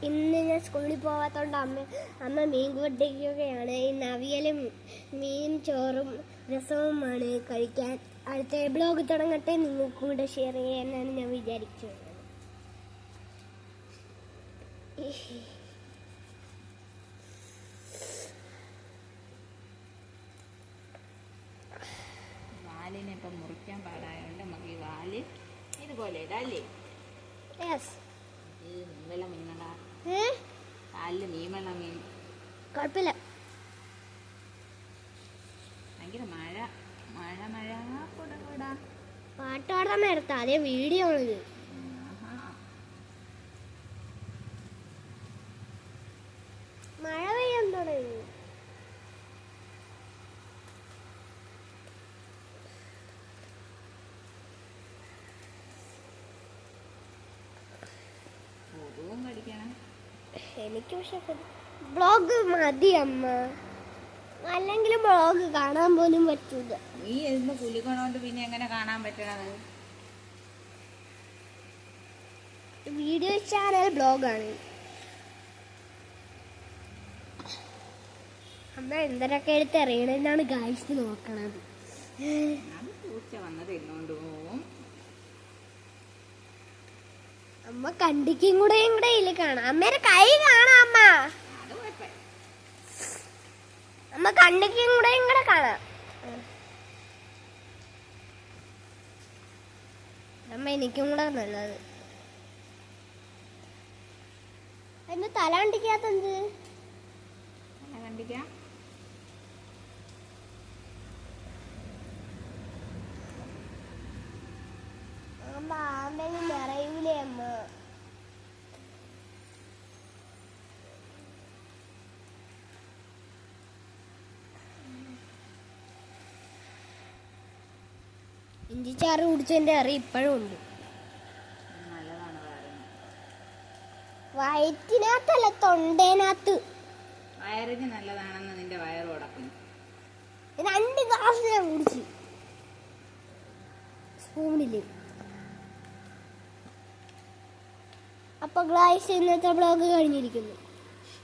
ഇന്ന് ഞാൻ സ്കൂളിൽ പോകാത്തോണ്ട് അമ്മ മീൻ കൊണ്ടിരിക്കുകയാണ്. ഇന്ന് അവിയലും മീൻ ചോറും രസവുമാണ് കഴിക്കാൻ. അടുത്ത ബ്ലോഗ് തുടങ്ങട്ടെ, നിങ്ങൾക്കും കൂടെ ഷെയർ ചെയ്യാനാണ് ഞാൻ വിചാരിച്ചത്. വാലിനെ ഇപ്പം മുറിക്കാൻ പാടായോണ്ട് നമുക്ക് ഈ വാല് ഇതുപോലെ ഇടല്ലേ. മീൻവെള്ള മീനടാ, കാലില് മീൻവെള്ള മീൻ. കുഴപ്പമില്ല. ഭയങ്കര മഴ മഴ മഴ കൂടാ. പാട്ട് പാടാൻ നേരത്തെ അതേ വീഡിയോ ആണിത്. മഴ പെയ്യാൻ തുടങ്ങി. എനിക്ക് പക്ഷെ ബ്ലോഗ് മതി അമ്മ, അല്ലെങ്കിൽ ബ്ലോഗ് കാണാൻ പോലും പറ്റൂല. നീ എന്ന് പുലിക്കണോണ്ട് പിന്നെ എങ്ങനെ കാണാൻ പറ്റണത്? വീഡിയോ ചാനൽ ബ്ലോഗാണ്. അമ്മ എന്തൊക്കെ എടുത്ത് എറിയണെന്നാണ് ഗായ്സ് നോക്കണത്. പൂച്ച വന്നത് എന്നോണ്ട് പോവും. അമ്മ കണ്ടിക്കും കൂടെ ഇല്ല കാണാം. അമ്മേരെ കൈ കാണാം അമ്മ. അമ്മ കണ്ടിക്കും കൂടെ കാണാം. അമ്മ എനിക്കും കൂടെ നല്ലത്. എന്നെ തല കണ്ടിക്കാത്തത് കണ്ടിക്കാം. അമ്മ ആമ്പല് നിറയൂലേ അമ്മ? ഇഞ്ചിച്ചാറ് കുടിച്ചതിന്റെ അറി ഇപ്പോഴും ഉണ്ട്. വയറ്റിനകത്തല്ല, തൊണ്ടേനകത്ത്. വയറിന് നല്ലതാണെന്ന് നിന്റെ വയറ് ഉടക്കുന്നു. 2 ഗ്ലാസ് ഞാൻ കുടിച്ചു സ്പൂണില്. അപ്പൊ ഗ്ലാസ് ഇന്നത്തെ ബ്ലോഗ് കഴിഞ്ഞിരിക്കുന്നു.